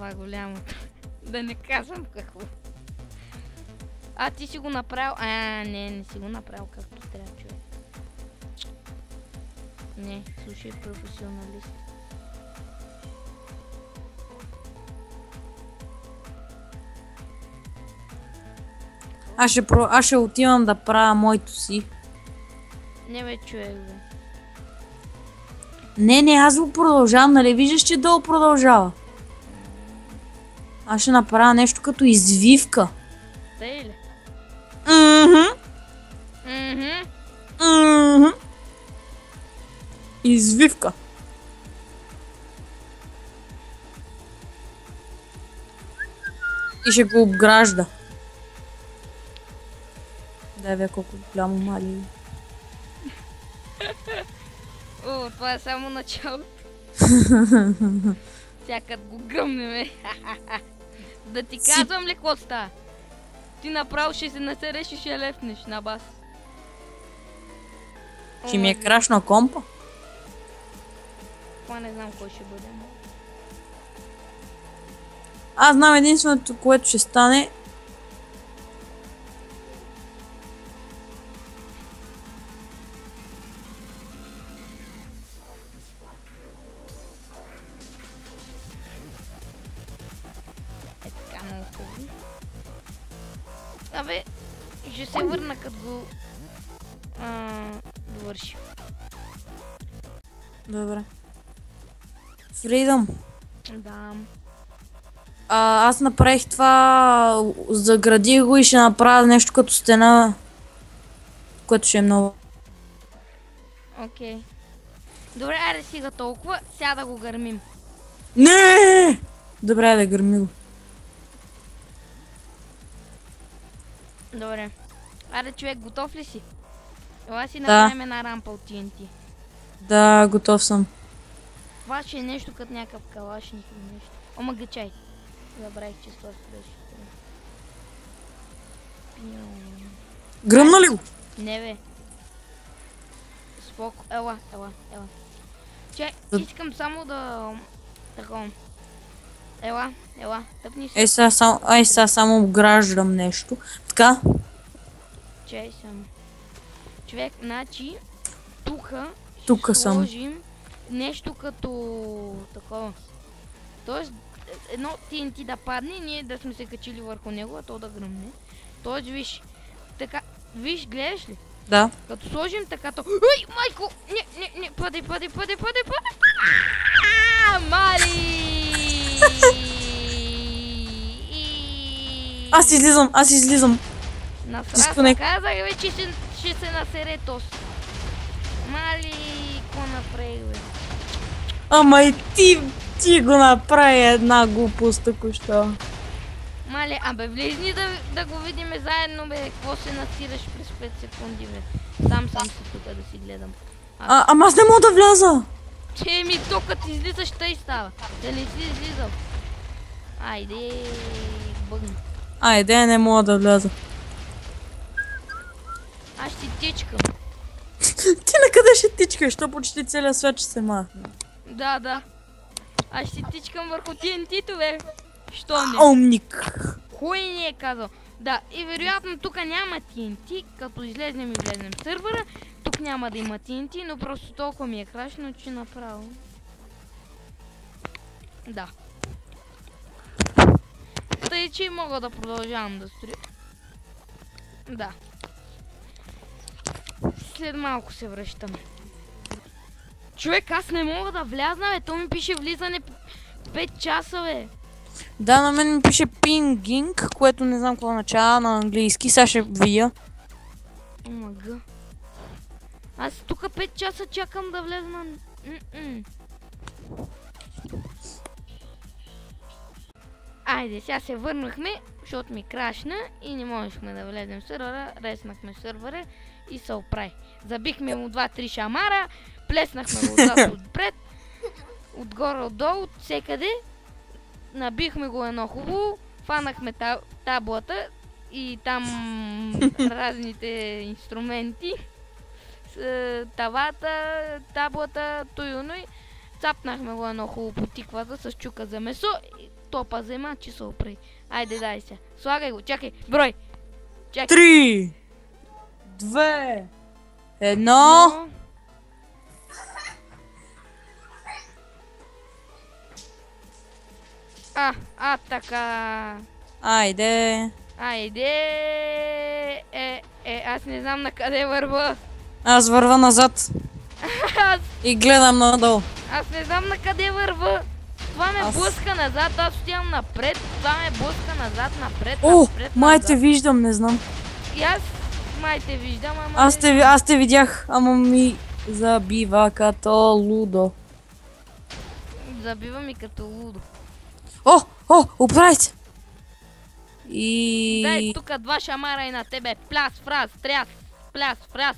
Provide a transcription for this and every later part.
това голямото. Да не казвам какво. А, ти си го направил? Не си го направил както трябва, човек. Не, слушай, професионалист. Аз ще отивам да правя моето си. Не бе, човек, бе. Не, аз го продължавам, нали виждаш, че долу продължава. Аз ще направя нещо като извивка. Тъй ли? Извивка. И ще го обгражда. Дай бе, колко голямо мали. О, това е само началото. Сякът го гръмнеме. Да ти казвам ли какво става? Ти направо ще се насереш и ще лефнеш на бас. Ще ми е крашна компа. Това не знам кой ще бъде. Аз знам единственото, което ще стане. Абе, ще се върна като го довърши. Добре. Фридъм. Да. Аз направих това, заградих го и ще направя нещо като стена, което ще е много. Окей. Добре, айде сега толкова, сега да го гърмим. Не! Добре, да гърми го. Добре. Айде, човек, готов ли си? Ела си направим една рампа от TNT. Да, готов съм. Това ще е нещо като някакъв калашник или нещо. Ома гъчай. Забравих, че това се беше. Гръмна ли го? Не бе. Споко. Ела. Че, искам само да... Такова. Ела. Тъпни се. Сега само обграждам нещо. Така. Чай само. Човек, значи, Тука ще съм. сложим нещо като такова. Тоест, едно TNT да падне, ние да сме се качили върху него, а то да гръмне. Тоест, виж, така, гледаш ли? Да. Като сложим така, то... Ой, майко! Не, падай! Мали! Аз излизам. Насраса, казах бе, че ще се насере тос. Мали, какво направих бе? Ама и ти го направи една глупост току-що. Мали, абе влезни да го видим заедно бе, какво се насираш през 5 секунди бе. Сам си тук да си гледам. Ама аз не мога да вляза. Че ми то като излизаш тъй става. Да не си излизал. Айде, бъгна. Айде, не мога да вляза. Аз ще тичкам. Ти на къде ще тичкаш? То почти целият свят ще се махне. Да. Аз ще тичкам върху TNT-то бе. Що не? Умник. Кой ни е казал? Да, и вероятно тук няма TNT, като излезнем и влезнем в сървъра. Тук няма да има TNT, но просто толкова ми е крашно, че направо. Да. Тъй, че мога да продължавам да строя. Да. След малко се връщам. Човек, аз не мога да влязна, бе. То ми пише влизане 5 часа, бе. Да, на мен ми пише пингинг, което не знам какво означава на английски. Сега ще видя. Омага. Аз тук 5 часа чакам да влезна. Айде, сега се върнахме, защото ми крашна и не можехме да влезем в сървъра. Реснахме сървъра и се оправи. Забихме му 2-3 шамара, плеснахме го отзад отпред, отгоре отдолу, от всекъде. Набихме го едно хубаво, фанахме таблата и там разните инструменти, тавата, таблата, той, цапнахме го едно хубаво по тиквата с чука за месо. топа взема, че се опри. Айде, дай се. Слагай го, чакай, брой. Чакай. 3, 2, 1. Но... така. Айде. Айде. Аз не знам на къде върва. Аз върва назад. И гледам надолу. Аз не знам на къде върва. Това ме блъска назад, аз отивам напред. Това ме блъска назад, напред, напред, май назад. те виждам, не знам. И аз май те виждам, ама... Аз те видях, ама ми забива като лудо. Забива ми като лудо. Оправи се! И... Дай тук 2 шамара и на тебе. Пляс, фраз, тряс. Пляс, фраз.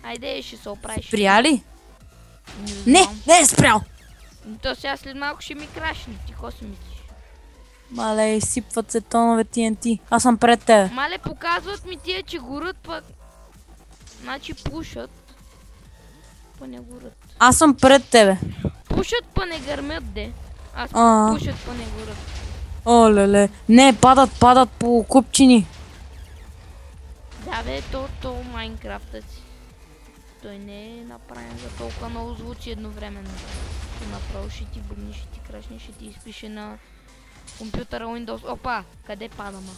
Айде, ще се оправиш. Спря ли? Не е спрял! То сега след малко ще ми крашне. Ти ко си мислиш? Мале, изсипват се тонове TNT. Аз съм пред тебе. Мале, показват ми тия, че горят пък. Значи пушат. Па не горят. Аз съм пред тебе. Пушат, па не гърмят, де. Аз пушат, па не горят. О, леле. Не, падат по купчини. Да бе, то Майнкрафтът си. Той не е направен за толкова много звуци едновременно. Направо ще ти бъгни, ще ти крашне, ще ти изпише на компютъра Windows. Опа, къде падама?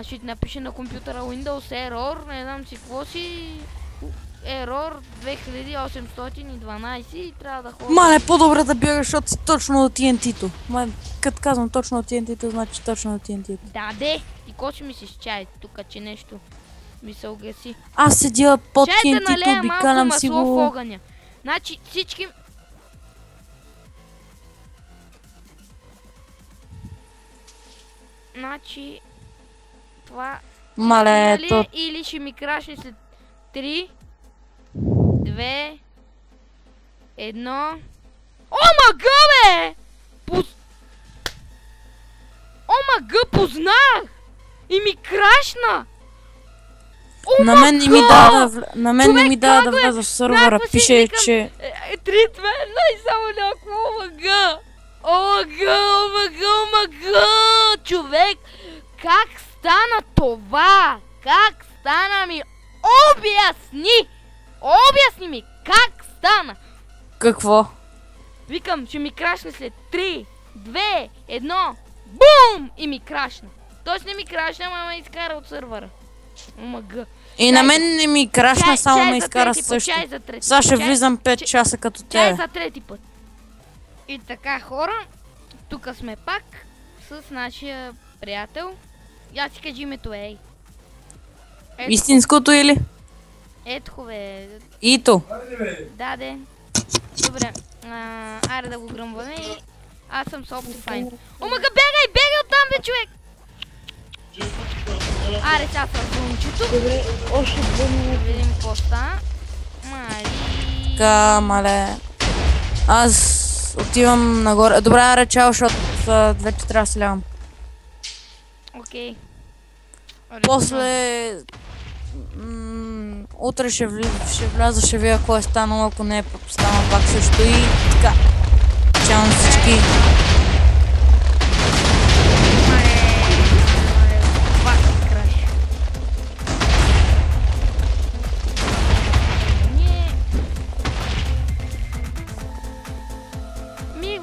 Ще ти напише на компютъра Windows Error, не знам си какво си. Error 2812 и трябва да ходя. Мале, по-добре да бягаш, защото си точно от TNT-то. Като казвам точно от TNT-то, значи точно от TNT-то. Да, де! И ко ще ми се чай тук, че нещо ми се огаси. Аз седя под TNT-то, TNT-то, обикалям си масло в го... огъня. Значи всички... Значи... Това... Мале, нали, или ще ми крашне след 3, 2, 1... Омага, бе! Омага, познах! И ми крашна! На мен не ми дава да вляза в сървъра. Пише, че... Тритмент, и само някакво омага! Омага! Човек! Как стана това? Как стана ми? Обясни! Обясни ми! Как стана? Какво? Викам, ще ми крашне след 3, 2, 1, бум! И ми крашна. Тоест не ми крашна, ама ме изкара от сървъра. Омага. И на мен не ми крашна, само ме изкара също. Сега ще влизам 5 часа като Чай тебе. за трети път. И така, хора, тук сме пак с нашия приятел. Я си кажи името, ей. Истинското или? Ето, бе. Ито. Да, де. Добре. Айде да го гръмваме и... Аз съм Соптифайн. Омага, бегай оттам, бе, човек! Аре, сега с разумчето. Добре, още 2 минути. Видим какво стана. Мари... Камале. Аз отивам нагоре. Добре, аре, чао, защото вече трябва да се лягам. Окей. После... Утре ще вляза, ще видя какво е станало, ако не е станало пак също и така. Чао на всички.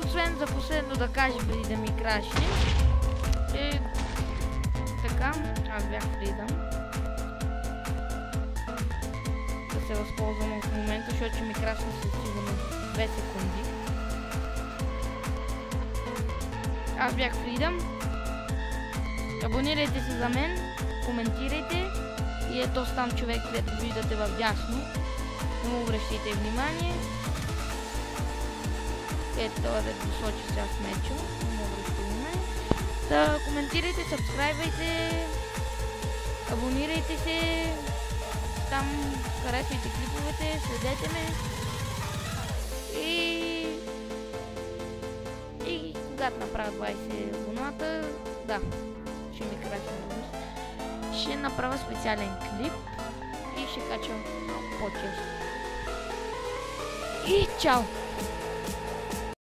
Освен за последно да кажа преди да ми крашне. Така, аз бях Фридъм. Да се възползвам в момента, защото ще ми крашне след сигурно 2 секунди. Аз бях Фридъм. Абонирайте се за мен, коментирайте и ето там човек, където виждате в дясно. Не му обръщайте внимание. Ето това да посочи сега с Мечо. Не му обръщайте внимание. Да коментирайте, сабскрайбвайте, абонирайте се. Там харесвайте клиповете, следете ме. И когато направя 20 абоната, да, ще ми харесва. Ще направя специален клип и ще качвам малко по-често. И чао!